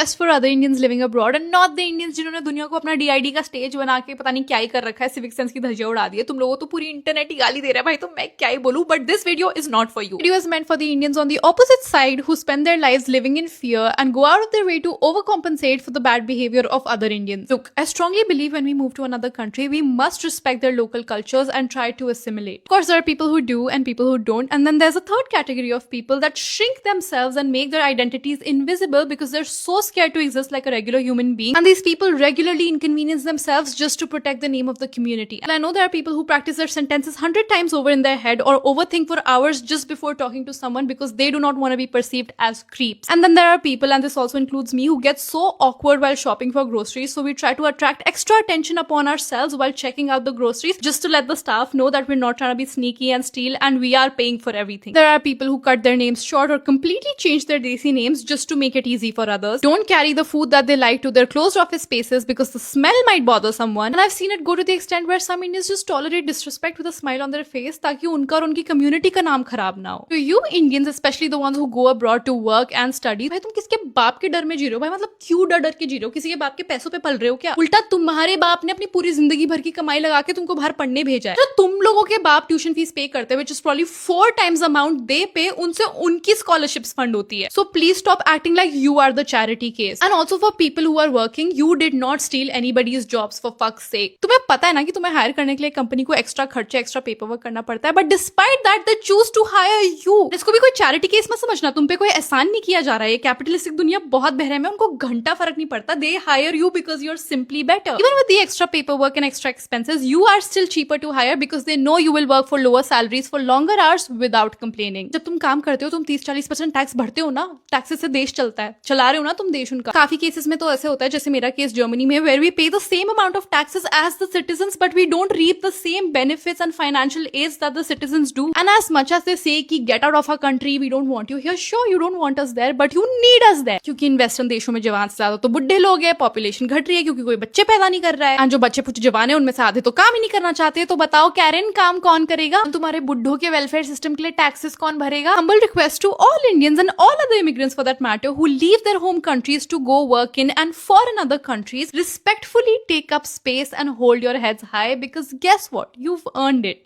just for other Indians living abroad and not the Indians जिन्होंने दुनिया को अपना DID का स्टेज बना के पता नहीं क्या ही कर रखा है, सिविक सेंस की धज्जियां उड़ा दी है। तुम लोगों तो पूरी इंटरनेट ही गाली दे रहा है भाई, तो मैं क्या ही बोलूं। But this video is not for you. Video is meant for the Indians on the opposite side who spend their lives living in fear and go out of their way to overcompensate for the bad behavior of other Indians. Look, I strongly believe when we move to another country, we must respect their local cultures and try to assimilate. Of course, there are people who do and people who don't, and then there's a third category of people that shrink themselves and make their identities invisible because they're so scared to exist like a regular human being. And these people regularly inconvenience themselves just to protect the name of the community. And I know there are people who practice their sentences 100 times over in their head or overthink for hours just before talking to someone because they do not want to be perceived as creeps. And then there are people, and this also includes me, who get so awkward while shopping for groceries, so we try to attract extra attention upon ourselves while checking out the groceries just to let the staff know that we're not trying to be sneaky and steal and we are paying for everything. There are people who cut their names short or completely change their desi names just to make it easy for others. Don't carry the food that they like to their closed office spaces because the smell might bother someone. And I've seen it go to the extent where some Indians just tolerate disrespect with a smile on their face ताकि उनका और उनकी community का नाम खराब ना हो. To you Indians, especially the ones who go abroad to work and study, भाई तुम किसके बाप के डर में जी रहे हो भाई? मतलब क्यों डर डर के जी रहे हो? किसी के बाप के पैसों पे पल रहे हो क्या? उल्टा तुम्हारे बाप ने अपनी पूरी जिंदगी भर की कमाई लगा के तुमको बाहर पढ़ने भेजा है। तो तुम लोगों के बाप ट्यूशन फीस पे करते हैं, which is probably 4 times the amount they pay, उनसे उनकी scholarships fund होती है। So please stop acting like you are the charity case. And also for people who are working, you did not steal anybody's jobs for fuck's sake. तुम्हें पता है ना कि तुम्हें हायर करने के लिए कंपनी को एक्स्ट्रा खर्चे, एक्स्ट्रा पेपर वर्क करना पड़ता है, but despite that they choose to hire you. इसको भी कोई चैरिटी केस मत समझना, तुम पे कोई एहसान नहीं किया जा रहा है। ये कैपिटलिस्टिक दुनिया बहुत बहरम है, उनको घंटा फर्क नहीं पड़ता। They hire you because you're simply better. Even with the extra paperwork and extra expenses, you are still cheaper to hire because they know you will work for lower salaries for longer hours without complaining. जब तुम काम करते हो तुम 30-40% tax भरते हो ना, taxes से देश चलता है, चला रहे हो ना तुम देश उनका। काफी केसेस में तो ऐसे होता है, जैसे मेरा केस जर्मनी में, where we pay the same amount of taxes as the citizens but we don't reap the same benefits and financial aids that the citizens do. And as much as they say कि get out of our country, we don't want you here, sure you don't want us there but you need us there, क्योंकि in western देशों में जवान से ज्यादा तो बुढ़े लोग हैं, पॉपुलेशन घट रही है क्योंकि कोई बच्चे पैदा नहीं कर रहा है, और जो बच्चे कुछ जवान है उनमें से आधे तो काम ही नहीं करना चाहते। तो बताओ कैरेन, काम कौन करेगा? तुम्हारे बुढ़ों के वेलफेयर सिस्टम के लिए टैक्सेस कौन भरेगा? Humble request to all Indians and all other immigrants for that matter who leave their home countries to go work in and foreign other countries, respectfully take up space and hold your heads high because guess what? You've earned it.